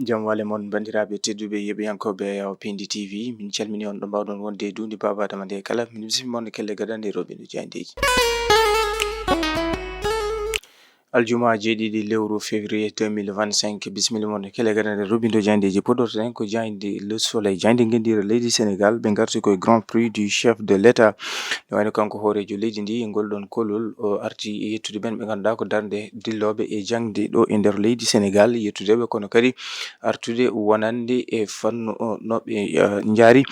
Jam wale mon bandiraɓe tedduɓe yeɓiyankoɓe Pindi TV min calmini on ɗo mbawɗon wonde dundi Baba Adama nde kala min bismimon kelle gadande roɓe no jandeji aljuma jeeɗiɗi lewru février 2025 bisimilla mon kele gadande robindo jandeji podorten ko jande le soleil jande gendira leydi Sénégal ɓe garti koye grand prix du chef de l'état ne wayno kanko hoorejo leydi ndi golɗon kolol o arti yettude ɓen ɓe ganduɗa ko darde dilloɓe e jangde ɗo e nder leydi Sénégal yettudeɓe kono kadi artude wonande e fannu noɓe jaari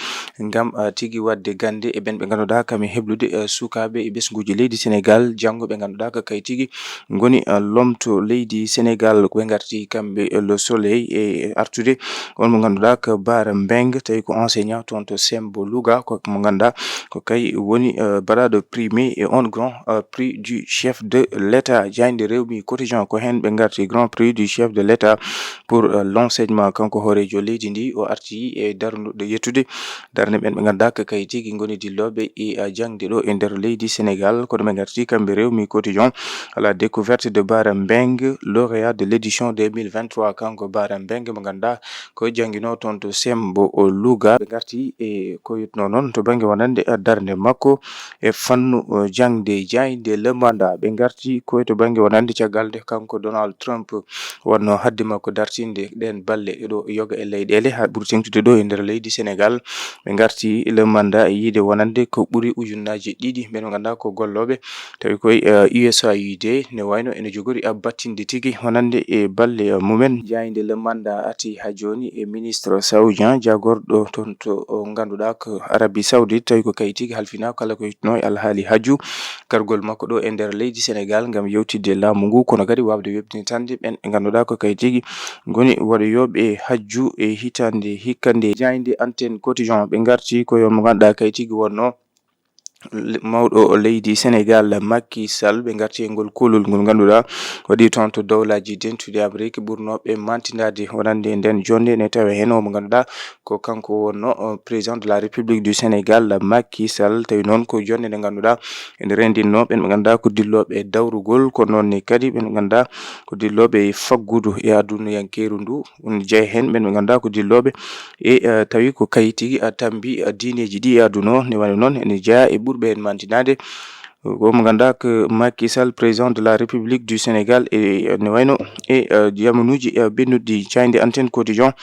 ngam tigi wadde gande e ɓen ɓe ganduɗa kam heblude sukaɓe e ɓesguji leydi Sénégal jango ɓe ganduɗa ko kay tigi goni lomto leydi Sénégal ɓe garti kamɓe le soleil e artude on mo ganduɗa ko Bara Mbengue tawi ko enseignant toon to Sembo Louga ko mo ganduɗa ko kay woni barade primé et on grand prix du chef de l'état jande rewmi quotidien ko hen ɓe garti grand prix du chef de l'état pour l'enseignement kanko hoorejo leydi ndi o arti e darnude yettude darne ɓen ɓe ganduɗa ko kay tigi goni dilloɓe e jangde ɗo e nder leydi Sénégal kono ɓe garti kamɓe rewmi quotidien à la découverte de Bara Mbengue lauréat de l'édition 2023 kanko Bara Mbengue mo ganduɗa ko jangguino toon to Sembo o Louga ɓe garti e ko yitno noon to banggue wonande darde makko e fannu jangde jayde le mandat ɓe garti koye to banggue wonande caggal nde kanko Donald Trump wonno hadde makko dartinde ɗen balle ɗo yoga e leyɗele ha ɓuuri tengtude ɗo e nder leydi Sénégal ɓe garti le mandat e yiide wonande ko ɓuuri ujunnaje ɗiɗi ɓen ganduɗa ko golloɓe tawi koye USAID ne wayno ene jogori battinde tigi wonande e balle mumen jayde le mandat ati ha joni e ministre saoudien jagorɗo toon to ganduɗa ko Arabie Saoudite tawi ko kay tigi halfina kala ko yitno e alhaali haju kargol makko ɗo e nder leydi Sénégal ngam yewtidde laamu ngu kono kadi wawde webtinitande ɓen ɓe ganduɗa ko kay tigi goni waɗoyoɓe hajju e hitande hikkande jayde antenne quotidien ɓe garti koyo mo ganduɗa kay tigi wonno mawɗo leydi Sénégal Macky Sall ɓe garti e ngol kolol ngol ganduɗa waɗi toon to dowlaji dentude Amérique ɓurnoɓe mantidade wonande nden jonde ne tawe hen o mo ganduɗa ko kanko wonno président de la République du Sénégal Macky Sall tawi noon ko jonde nde ganduɗa ene rendinno ɓen ɓe ganduɗa ko dilloɓe dawrugol ko nonne kadi ɓen ɓe ganduɗa ko dilloɓe faggudu e adunayankeru ndu on jeeya hen ɓen ɓe ganduɗa ko dilloɓe e tawi ko kay tigi tambi diineji ɗi e aduna ne wayno noon ene jeeya e ɓurɓe en mantinade mo ganduɗa ko Macky Sall président de la République du Sénégal e ne wayno e jamanuji bennuɗi jayde antenne quotidien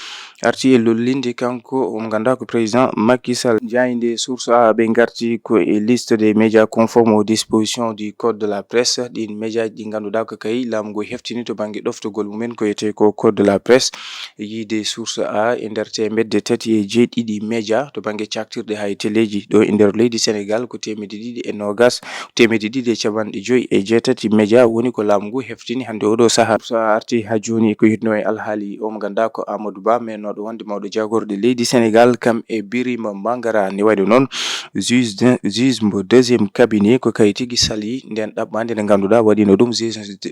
arti e lollinde kanko mo ganduɗa ko président Macky Sall jayde source a ɓe garti ko e liste des médias conformes aux dispositions du code de la presse ɗin média ji ɗi ganduɗa ko kay laamu ngu heftini to banggue ɗoftugol mumen ko yete ko code de la presse yiide source a e nder temedde tati e jeeɗiɗi média to banggue caktirɗe hay téléji ɗo e nder leydi Sénégal ko temedde ɗiɗi e nogas temedde ɗiɗi e capanɗe joyyi e jeetati média woni ko laamu ngu heftini hande oɗo saaha so arti ha joni ko yitno e alhaali o mo ganduɗa ko Amadou Ba menoɗo wonde mawɗo jagorɗo leydi Sénégal kam e Birima Mangara ne waɗi noon juge mo deuxiéme cabinet ko kay tigi sali nden ɗaɓɓade nde ganduɗa waɗino ɗum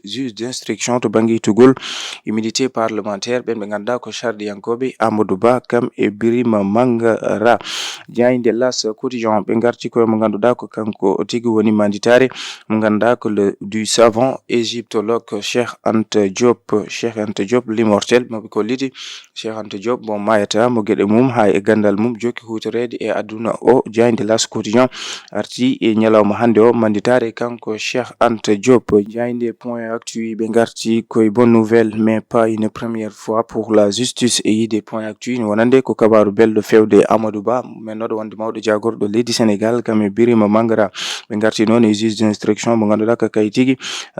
juge d'instruction to banggue tugol immunité parlementaire ɓen ɓe ganduɗa ko chardiyankoɓe Amadou Ba kam e Birima Mangara jayde L'As quotidien ɓe garti koye mo ganduɗa ko kanko tigi woni manditare mo ganduɗa ko le du savant égyptologue Cheikh Anta Diop l'immortel moɓe kolliti Cheikh Anta Diop mo mayata mo gueɗe mum ha e gandal mum jokki hutorede e aduna o jayde L'As quotidien arti e ñalawma hande o manditare kanko Cheikh Anta Diop jayde point actu ɓe garti koye bonne nouvelle mais pas une première fois pour la justice e yide point actu wonande ko kabaru belɗo fewde Amadou Ba mennoɗo wonde mawɗo jagorɗo leydi Sénégal kam e Birima Mangara ɓe garti noon e juge d'instruction mo ganduɗa ko kay tigi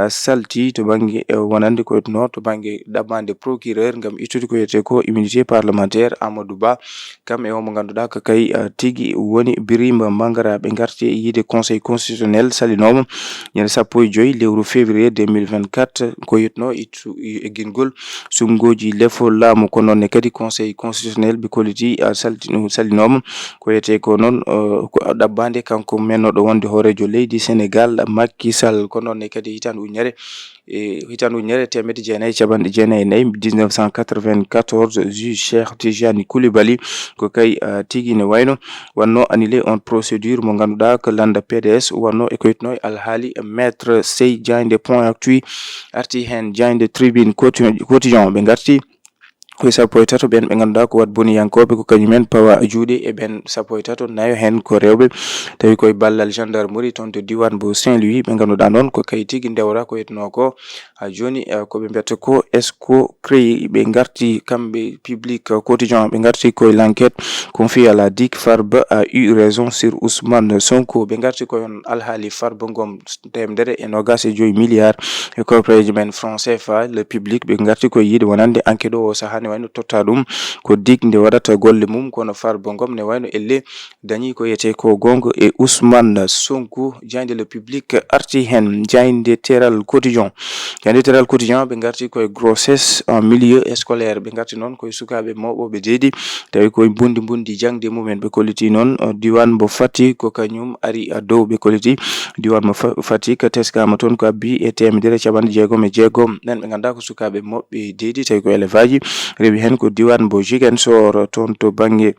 salti to banggue wonande ko yetno to banggue ɗaɓɓande procureur ngam ittude ko yete ko immunité parlementaire Amadou Ba kam e o mo ganduɗa ko kay tigi woni Birima Mangara ɓe garti e yiide conseil constitutionnel salinomo ñande 15 lewru février 2024 ko yetno ittu e guingol sungoji lefol laamu ko nonne kadi conseil constitutionnel ɓe kolliti salinomo ko yete ko noon ko ɗaɓɓande kanko mennoɗo wonde hoorejo leydi Sénégal Macky Sall ko nonne kadi hitande ujunere temedde jeenayyi capanɗe jeenayyi e nayyi 1994 juge Cheikh Tidiane Coulibaly ko kay tigi ne wayno wanno annulé on procédure mo ganduɗa ko landa PDS wanno e ko yitno e alhaali maître Sey jayde point actu arti hen jayde tribune quotidien ɓe garti koye sappo e tato ɓen ɓe ganduɗa ko wat boniyankoɓe ko kañumen pawa juuɗe e ɓen sappo e tato nayo hen ko rewɓe tawi koye ballal gendarmerie toon to diwan bo Saint-Louis ɓe ganduɗa noon ko kay tigui dewra ko yetno ko ha joni koɓe mbiyata ko escroquerie ɓe garti kamɓe Public Quotidien ɓe garti koye l'enquête confiée à la DIC. Farba a eu raison sur Ousmane Sonko. ɓe garti koyon alhaali Farba Ngom 125 milliards e corporeji men franc CFA. le public ɓe garti koye yiide wonande enquête o saaha ne wayno totta ɗum ko DIC nde waɗata golle mum kono Farba Ngom ne wayno elle dañi ko yete ko gonga e Ousmane Sonko. jayde le public arti hen. jayde Teral Quotidien ɓe garti koye grossesse en milieu scolaire. ɓe garti noon koye sukaɓe mawɓoɓe deedi tawi koye bundi jangde mumen. ɓe kolliti noon diwan mo Fatick ko kañum ari dow. ɓe kolliti diwan mo Fatick teskama toon ko abbi e 166 nen ɓe ganduɗa ko sukaɓe mawɓe deedi tawi ko élève aji rewi hen ko diwan mo Ziguinchor toon to banggue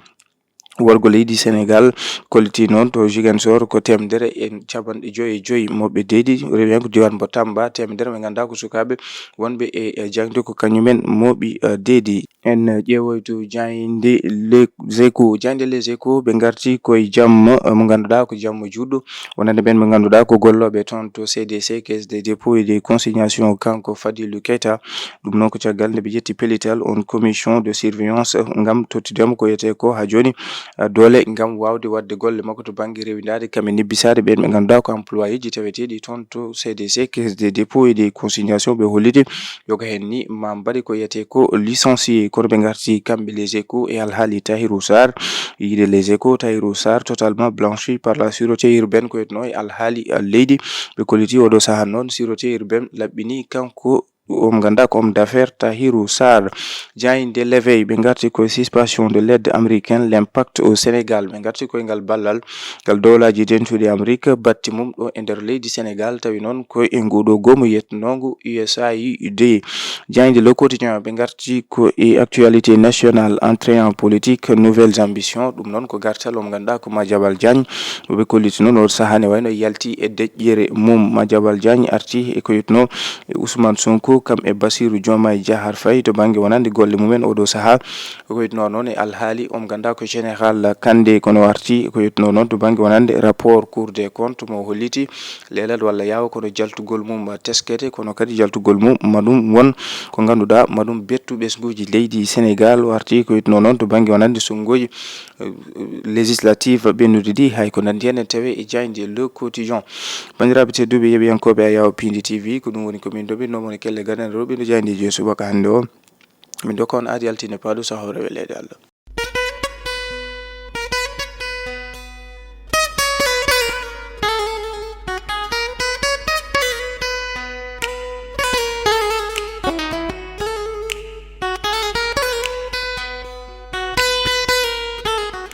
worgo leydi Sénégal kolliti noon to Ziguinchor ko 155 mawɓe deedi rewi hen ko diwan mo Tamba 100 ɓe ganduɗa ko sukaɓe wonɓe e jangde ko kañumen mawɓi deedi. en ƴeewoyto jayde les échos ɓe garti koye jamma mo ganduɗa ko jamma juɗɗo wonande ɓen ɓe ganduɗa ko golloɓe toon to CDC caisse des dépôts et des consignations kanko Fadilou Keita. ɗum noon ko caggal nde ɓe ƴetti pellital on commission de surveillance gam tottidemo ko yete ko ha joni doole gam wawde wadde golle makko to banggue rewidade kamen nibbisade ɓen ɓe ganduɗa ko employé ji taweteɗi toon to CDC caisse des dépôts et des consignations ɓe holliti yoga hen ni ma mbaɗi ko yete ko licencié kono ɓe garti kamɓe les échos e alhaali Tahirou Sarr. yiide les échos Tahirou Sarr totalement blanchi par la sûreté urbaine ko yetno e alhaali leydi. ɓe kolliti oɗo saaha noon sûreté urbaine laɓɓini kanko on ganda ko homme d'affaires Tahirou Sarr. jayde l'éveil ɓe garti koye suspension de l'aide américaine l'impact au Sénégal. ɓe garti koye ngal ballal ngal dowlaji dentuɗi Amérique batti mum ɗo e nder leydi Sénégal tawi noon koye e nguɗo gomo yetnogo USAID. jayde le quotidien ɓe garti ko e actualité nationale entrée en politique nouvelles ambitions. ɗum noon ko gartal omo ganduɗa ko Madiambal Diagne ɓe kolliti noon oɗo saaha ne wayno yalti e deƴƴere mum. Madiambal Diagne arti e ko yetno e Ousmane Sonko kam e Bassirou Diomaye Diakhar Faye to banggue wonande golle mumen oɗo saaha ko yetno noon e alhaali omo ganduɗa ko général Kandé kono arti ko yetno noon to banggue wonande rapport cour des comptes mo holliti leelal walla yawa kono jaltugol mum teskete kono kadi jaltugol mum maɗum won ko ganduɗa maɗum bettu ɓesguji leydi Sénégal. o arti ko yetno noon to banggue wonande sonngoji législative ɓennude ɗi hay ko nandi hen tawe e jayde le quotidien. bandiraɓe tedduɓe yeɓiyankoɓe a yaw Pindi TV ko ɗum woni komin ɗoɓinnomon e kelle gaɗen rewɓe no jayde je subaka hande o min dokka on aadi altine paɗo sahore welede Allah.